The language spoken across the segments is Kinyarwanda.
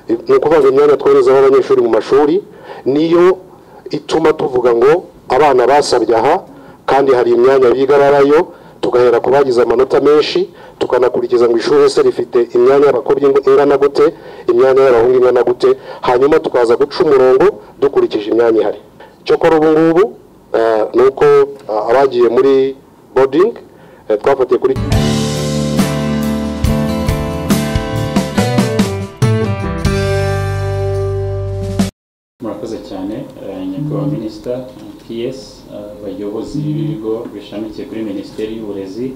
ni ukuvuga imyanya twoherezamo abanyeshuri mu mashuri niyo ituma tuvuga ngo abana basabye aha kandi hari imyanya biga barayo, tugahera ku bagize amanota menshi tukanakurikiza ngo ishuri ese rifite imyanya y'abakobwa ingana gute, imyanya y'abahungu ingana gute, hanyuma tukaza guca umurongo dukurikije imyanya ihari. Cyokora ubu ngubu nuko abagiye muri boarding twafatiye kuri murakoze cyane nyakubahwa minisita PS, abayobozi b'ibigo bishamikiye kuri Minisiteri y'Uburezi,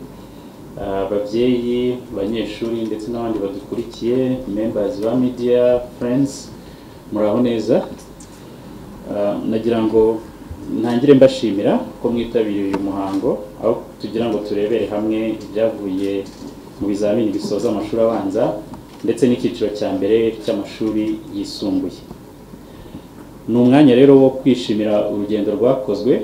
ababyeyi, abanyeshuri ndetse n'abandi badukurikiye, members ba media friends, muraho neza. Nagira ngo ntangire mbashimira ko mwitabiriye uyu muhango aho tugira ngo turebere hamwe ibyavuye mu bizamini bisoza amashuri abanza ndetse n'icyiciro cya mbere cy'amashuri yisumbuye. Ni umwanya rero wo kwishimira urugendo rwakozwe,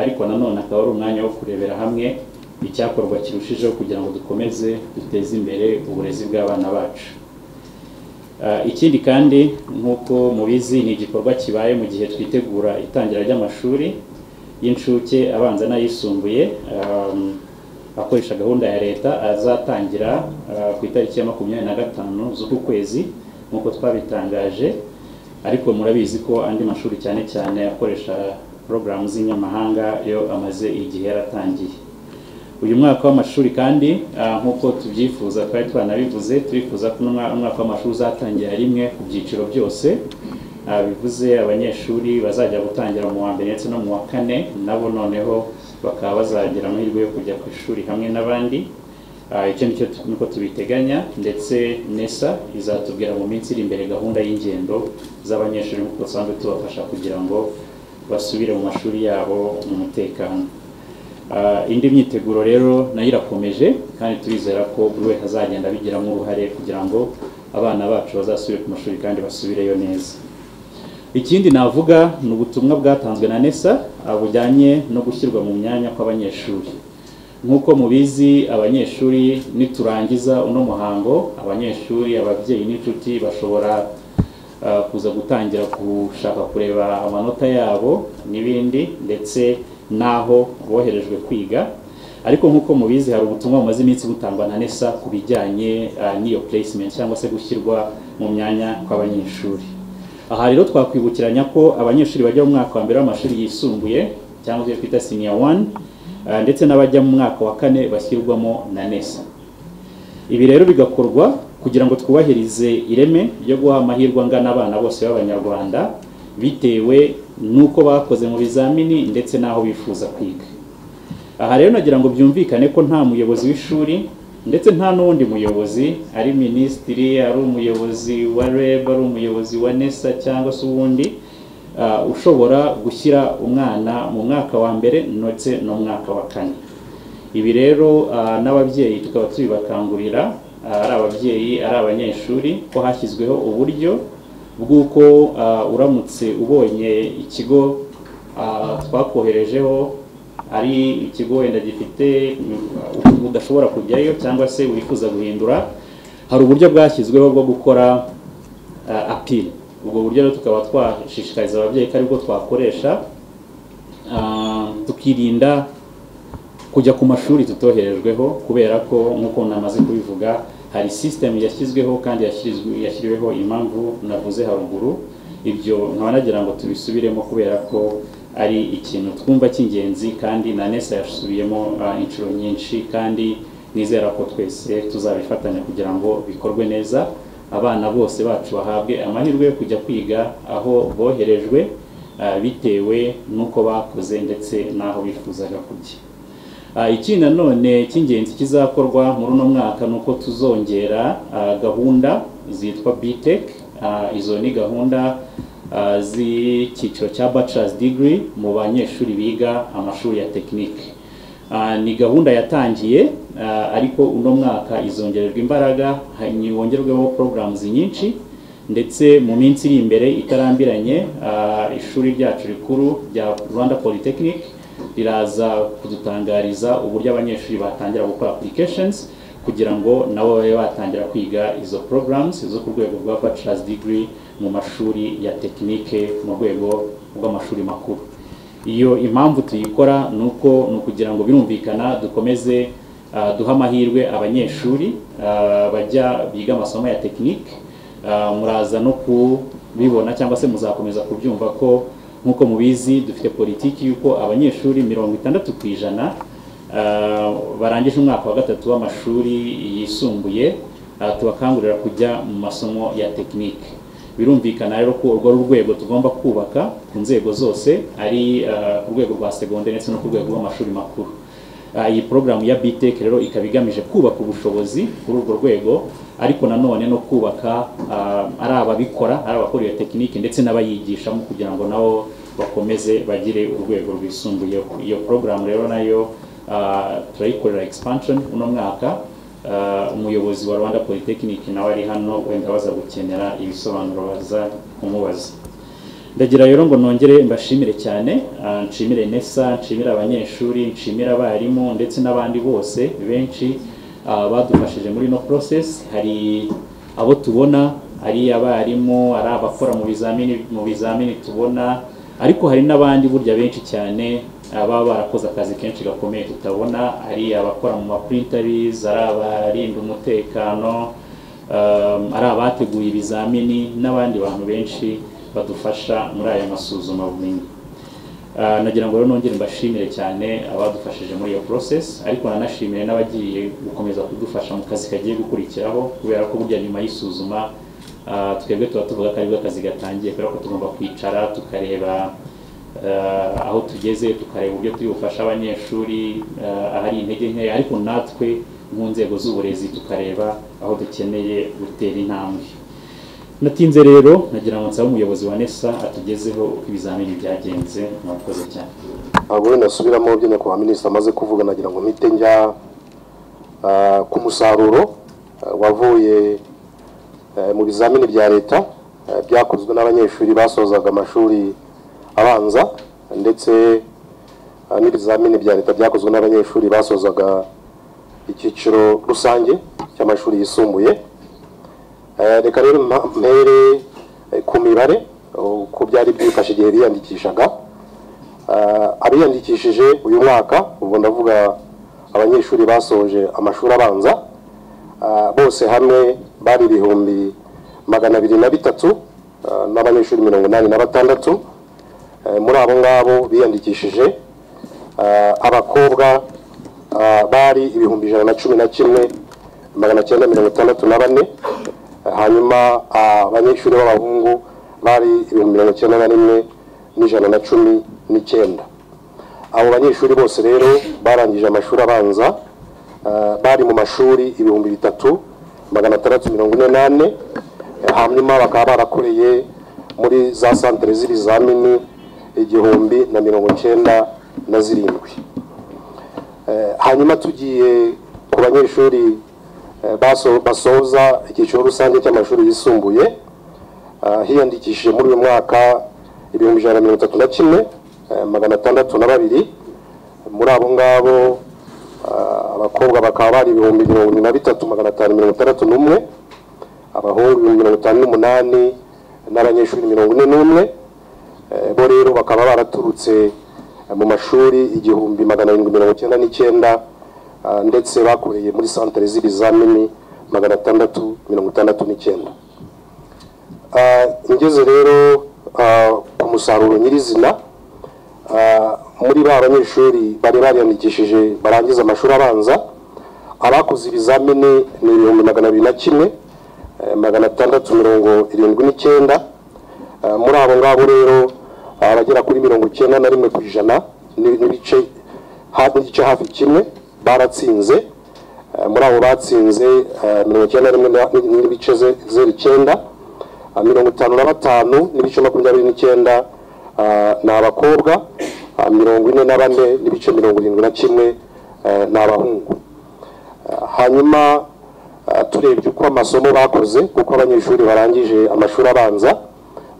ariko nanone akaba ari umwanya wo kurebera hamwe icyakorwa kirushijeho kugira ngo dukomeze duteze imbere uburezi bw'abana bacu. Ikindi kandi nk'uko mubizi ni igikorwa kibaye mu gihe twitegura itangira ry'amashuri y'incuke abanza n'ayisumbuye akoresha gahunda ya leta azatangira ku itariki ya 25 z'uku kwezi nk'uko twabitangaje, ariko murabizi ko andi mashuri cyane cyane akoresha porogaramu z'inyamahanga yo amaze igihe yaratangiye. Uyu mwaka w'amashuri kandi nk'uko tubyifuza twari twanabivuze, turifuza ko umwaka w'amashuri uzatangira rimwe ku byiciro byose, bivuze abanyeshuri bazajya gutangira mu wa mbere ndetse no mu wa kane nabo noneho bakaba bazagira amahirwe yo kujya ku ishuri hamwe n'abandi. Icyo nicyo nuko tubiteganya, ndetse NESA izatubwira mu minsi iri imbere gahunda y'ingendo z'abanyeshuri nk'uko dusanzwe tubafasha kugira ngo basubire mu mashuri yabo mu mutekano. Indi myiteguro rero nayo irakomeje kandi turizera ko buri wese azagenda abigiramo uruhare kugira ngo abana bacu bazasubire ku mashuri kandi basubireyo neza. Ikindi navuga ni ubutumwa bwatanzwe na NESA bujyanye no gushyirwa mu myanya kw'abanyeshuri. Nk'uko mubizi, abanyeshuri niturangiza uno muhango, abanyeshuri, ababyeyi n'inshuti bashobora kuza gutangira gushaka kureba amanota yabo n'ibindi ndetse naho boherejwe kwiga. Ariko nk'uko mubizi hari ubutumwa bumaze iminsi butangwa na NESA ku bijyanye n'iyo placement cyangwa se gushyirwa mu myanya kw'abanyeshuri. Aha rero twakwibukiranya ko abanyeshuri bajya mu mwaka wa mbere w'amashuri yisumbuye cyangwa se twita senior 1 ndetse n'abajya mu mwaka wa kane bashyirwamo na NESA. Ibi rero bigakorwa kugira ngo twubahirize ireme ryo guha amahirwe angana abana bose b'Abanyarwanda bitewe nuko bakoze mu bizamini ndetse naho bifuza kwiga. Aha rero nagira ngo byumvikane ko nta muyobozi w'ishuri ndetse nta n'undi muyobozi, ari minisitiri, ari umuyobozi wa REB, ari umuyobozi wa NESA cyangwa se uwundi ushobora gushyira umwana mu mwaka wa mbere ndetse no mu mwaka wa kane. Ibi rero n'ababyeyi tukaba tubibakangurira, ari ababyeyi ari abanyeshuri, ko hashyizweho uburyo bw'uko uramutse ubonye ikigo twakoherejeho ari ikigo wenda gifite udashobora kujyayo cyangwa se wifuza guhindura, hari uburyo bwashyizweho bwo gukora appeal. Ubwo buryo rero tukaba twashishikariza ababyeyi ko aribwo twakoresha, tukirinda kujya ku mashuri tutoherejweho, kubera ko nk'uko namaze kubivuga hari system yashyizweho kandi yashyiriweho impamvu navuze haruguru. Ibyo nkaba nagira ngo tubisubiremo kubera ko ari ikintu twumva cy'ingenzi kandi na NESA yasubiyemo inshuro nyinshi, kandi nizera ko twese tuzabifatanya kugira ngo bikorwe neza, abana bose bacu bahabwe amahirwe yo kujya kwiga aho boherejwe bitewe nuko bakoze ndetse naho bifuzaga kujya. Ikindi nanone cy'ingenzi kizakorwa muri uno mwaka nuko tuzongera gahunda zitwa BTech. Izo ni gahunda z'icyiciro cya bachelor's degree mu banyeshuri biga amashuri ya tekinike. Ni gahunda yatangiye ariko uno mwaka izongererwa imbaraga, hongerweho programs nyinshi, ndetse mu minsi iri imbere itarambiranye ishuri ryacu rikuru rya Rwanda Polytechnic riraza kudutangariza uburyo abanyeshuri batangira gukora applications kugira ngo nabo babe batangira kwiga izo programs zo ku rwego rwa bachelor's degree mu mashuri ya tekinike mu rwego rw'amashuri makuru. Iyo impamvu tuyikora nuko nukugira ngo birumvikana dukomeze duha amahirwe abanyeshuri bajya biga amasomo ya tekinike. Muraza no kubibona cyangwa se muzakomeza kubyumva ko nkuko mubizi dufite politiki yuko abanyeshuri 60% barangije umwaka wa gatatu w'amashuri yisumbuye tubakangurira kujya mu masomo ya tekinike. Birumvikana rero ko urwo rwego tugomba kubaka ku nzego zose ari ku rwego rwa secondaire ndetse no ku rwego rw'amashuri makuru. Iyi program ya BTech rero ikabigamije kubaka ubushobozi kuri urwo rwego, ariko nanone no kubaka ari ababikora, ari abakora iyo tekinike ndetse n'abayigishamo kugira ngo nabo bakomeze bagire urwego rwisumbuye. Iyo program rero nayo turayikorera expansion uno mwaka. Umuyobozi wa Rwanda Polytechnic nawe ari hano, wenda baza gukenera ibisobanuro baza kumubaza. Ndagira rero ngo nongere mbashimire cyane, nshimire Nessa, nshimire abanyeshuri, nshimire abarimu ndetse n'abandi bose benshi badufashije muri no process. Hari abo tubona ari abarimu, ari abakora mu bizamini tubona, ariko hari n'abandi burya benshi cyane baba barakoze akazi kenshi gakomeye tutabona, ari abakora mu maprinteries, ari abarinda umutekano, ari abateguye ibizamini n'abandi bantu benshi badufasha muri aya masuzuma bumenyi. Nagira ngo rero nongere mbashimire cyane abadufashije muri iyo process, ariko nanashimire n'abagiye gukomeza kudufasha mu kazi kagiye gukurikiraho, kubera ko burya nyuma y'isuzuma twebwe tuvuga ko aribwo akazi gatangiye, kubera ko tugomba kwicara tukareba aho tugeze, tukareba uburyo turi bufasha abanyeshuri ahari intege nke, ariko natwe mu nzego z'uburezi tukareba aho dukeneye gutera intambwe. Natinze rero nagira ngo nsaba umuyobozi wa Nessa atugezeho uko ibizamini byagenze. Mwakoze cyane. Abo nasubiramo byo nyakubahwa minisitiri amaze kuvuga, nagira ngo mpite njya ku musaruro wavuye mu bizamini bya leta byakozwe n'abanyeshuri basozaga amashuri abanza, ndetse n'ibizamini bya leta byakozwe n'abanyeshuri basozaga icyiciro rusange cy'amashuri yisumbuye. Reka rero mpere ku mibare uko byari byifashe igihe biyandikishaga. Abiyandikishije uyu mwaka, ubwo ndavuga abanyeshuri basoje amashuri abanza, bose hamwe bari 203 n'abanyeshuri 86. Muri abo ngabo biyandikishije abakobwa bari 111,964, hanyuma abanyeshuri b'abahungu bari 91,119. Abo banyeshuri bose rero barangije amashuri abanza bari mu mashuri 3,648, hanyuma bakaba barakoreye muri za centre z'ibizamini 1,097. Hanyuma tugiye ku banyeshuri basoza icyiciro rusange cy'amashuri yisumbuye, hiyandikishije muri uyu mwaka 131,602. Muri abo ngabo abakobwa bakaba bari 23,561, abahungu 58 n'abanyeshuri 41. Bo rero bakaba baraturutse mu mashuri 1,799, ndetse bakoreye muri centre z'ibizamini 669. Ingeze rero ku musaruro nyirizina, muri ba banyeshuri bari bariyandikishije barangiza amashuri abanza, abakoze ibizamini ni 201,679. Muri abo ngabo rero abagera kuri 91% n'igice hafi kimwe baratsinze. Muri abo batsinze 91,09, 55,29 ni abakobwa, 44,71 ni abahungu. Hanyuma turebye uko amasomo bakoze, kuko abanyeshuri barangije amashuri abanza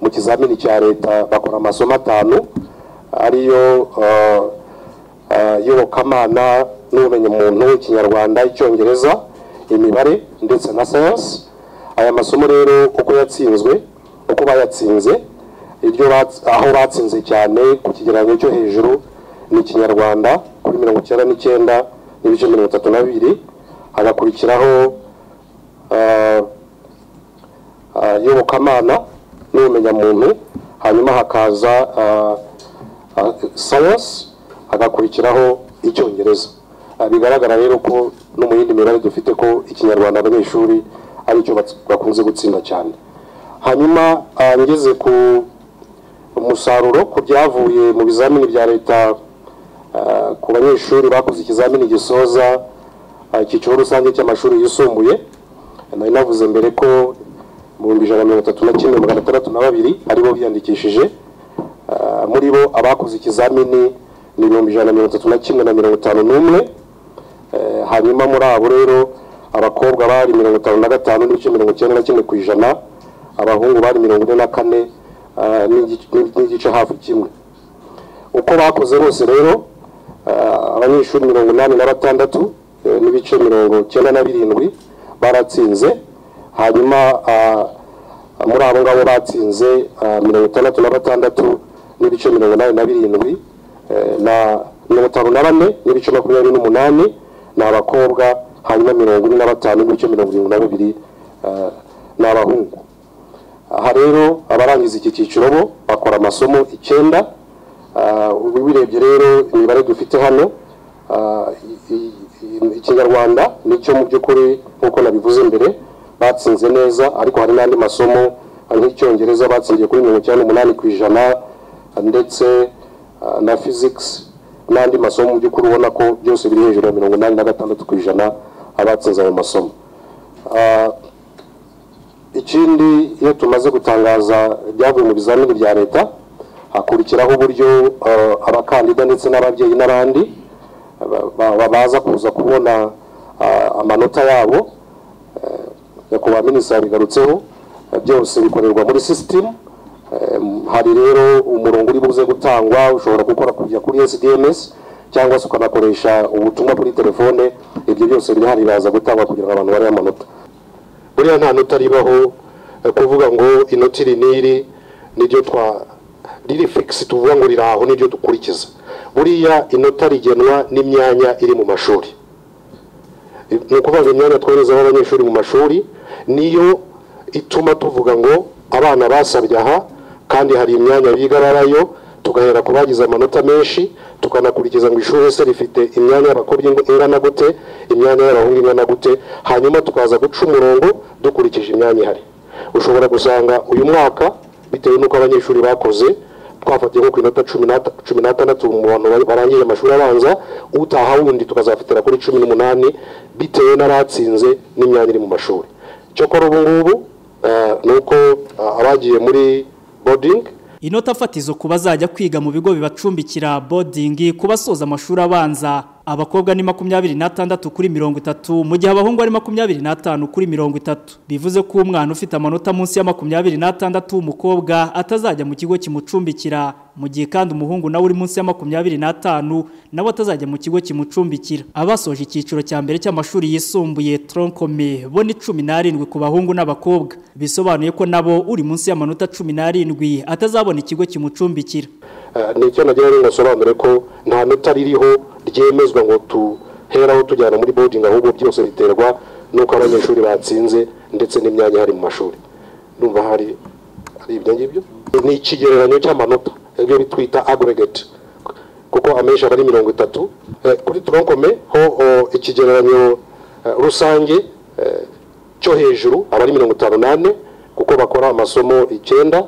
mu kizamini cya leta bakora amasomo 5 ariyo iyobokamana n'ubumenyi muntu, Ikinyarwanda, Icyongereza, imibare ndetse na science. Aya masomo rero uko yatsinzwe, uko bayatsinze, aho batsinze cyane ku kigereranyo cyo hejuru ni Ikinyarwanda kuri 99.32, hagakurikiraho iyobokamana n'ubumenyamuntu, hanyuma hakaza science, hagakurikiraho Icyongereza. Bigaragara rero ko no mu yindi mibare dufite ko Ikinyarwanda abanyeshuri ari cyo bakunze gutsinda cyane. Hanyuma ngeze ku umusaruro ku byavuye mu bizamini bya leta ku banyeshuri bakoze ikizamini gisoza icyiciro rusange cy'amashuri yisumbuye. Nari navuze mbere ko mu 131,602 aribo biyandikishije, muri bo abakoze ikizamini ni 131,51. Hanyuma muri abo rero abakobwa bari 55.91%, abahungu bari 44 n'igice hafi kimwe. Uko bakoze bose rero abanyeshuri 86 n'ibice 97 baratsinze. Hanyuma muri abo ngabo batsinze 66 n'ibice 87 na 54 n'ibice 28 ni abakobwa, hanyuma 45 n'ibice 72 n'abahungu. Aha rero abarangiza iki cyiciro bo bakora amasomo 9. Ubirebye rero imibare dufite hano, Ikinyarwanda nicyo mu by'ukuri nkuko nabivuze mbere batsinze neza, ariko hari n'andi masomo nk'Icyongereza batsindiye kuri 98%, ndetse na physics n'andi masomo mu by'ukuri ubona ko byose biri hejuru ya 86% abatsinze ayo masomo. Ikindi iyo tumaze gutangaza byavuye mu bizamini bya leta, hakurikiraho uburyo abakandida ndetse n'ababyeyi n'abandi baza kuza kubona amanota yabo. Nyakubahwa minisitiri bigarutseho, byose bikorerwa muri system. Hari rero umurongo uri buze gutangwa, ushobora gukora kujya kuri SDMS cyangwa se ukanakoresha ubutumwa kuri telefone. Ibyo byose biri hari baza gutangwa kugira ngo abantu bari amanota. Buriya nta nota ribaho kuvuga ngo inoti riniri niryo riri fix tuvuga ngo riraho niryo dukurikiza. Buriya inota rigenwa n'imyanya iri mu mashuri. Ni ukuvuga imyanya twohereza abanyeshuri mu mashuri niyo ituma tuvuga ngo abana basabye aha, kandi hari imyanya bigararayo, tugahera ku bagize amanota menshi, tukanakurikiza ngo ishuri se rifite imyanya y'abakobwa ingana gute, imyanya y'abahungu ingana gute, hanyuma tukaza guca umurongo dukurikije imyanya ihari. Ushobora gusanga uyu mwaka bitewe n'uko abanyeshuri bakoze twafatiye nko ku inota 16 mu bantu barangije amashuri abanza, utaha wundi tukazafatira kuri 18 bitewe n'aratsinze n'imyanya iri mu mashuri. Cyokora ubu ngubu nuko abagiye muri boarding, inota fatizo kubazajya kwiga mu bigo bibacumbikira boarding kubasoza amashuri abanza, abakobwa ni 26 kuri 30, mu gihe abahungu ari 25 kuri 30. Bivuze ko umwana ufite amanota munsi ya 26 umukobwa atazajya mu kigo kimucumbikira, mu gihe kandi umuhungu nawe uri munsi ya 25 nawe atazajya mu kigo kimucumbikira. Abasoje icyiciro cya mbere cy'amashuri yisumbuye tronkome bo ni 17 ku bahungu n'abakobwa, bisobanuye ko nabo uri munsi y'amanota 17 atazabona ikigo kimucumbikira. Nicyo nagira ngo nasobanure ko nta nota ririho ryemezwa ngo tuheraho tujyana muri boarding, ahubwo byose biterwa nuko abanyeshuri batsinze ndetse n'imyanya hari mu mashuri. Ndumva hari ibyo ngibyo ni ikigereranyo cy'amanota, ibyo bitwita aggregate, kuko amesha ari 30 kuri tronkome ho ikigereranyo rusange cyo hejuru abari 58 kuko bakora amasomo 9,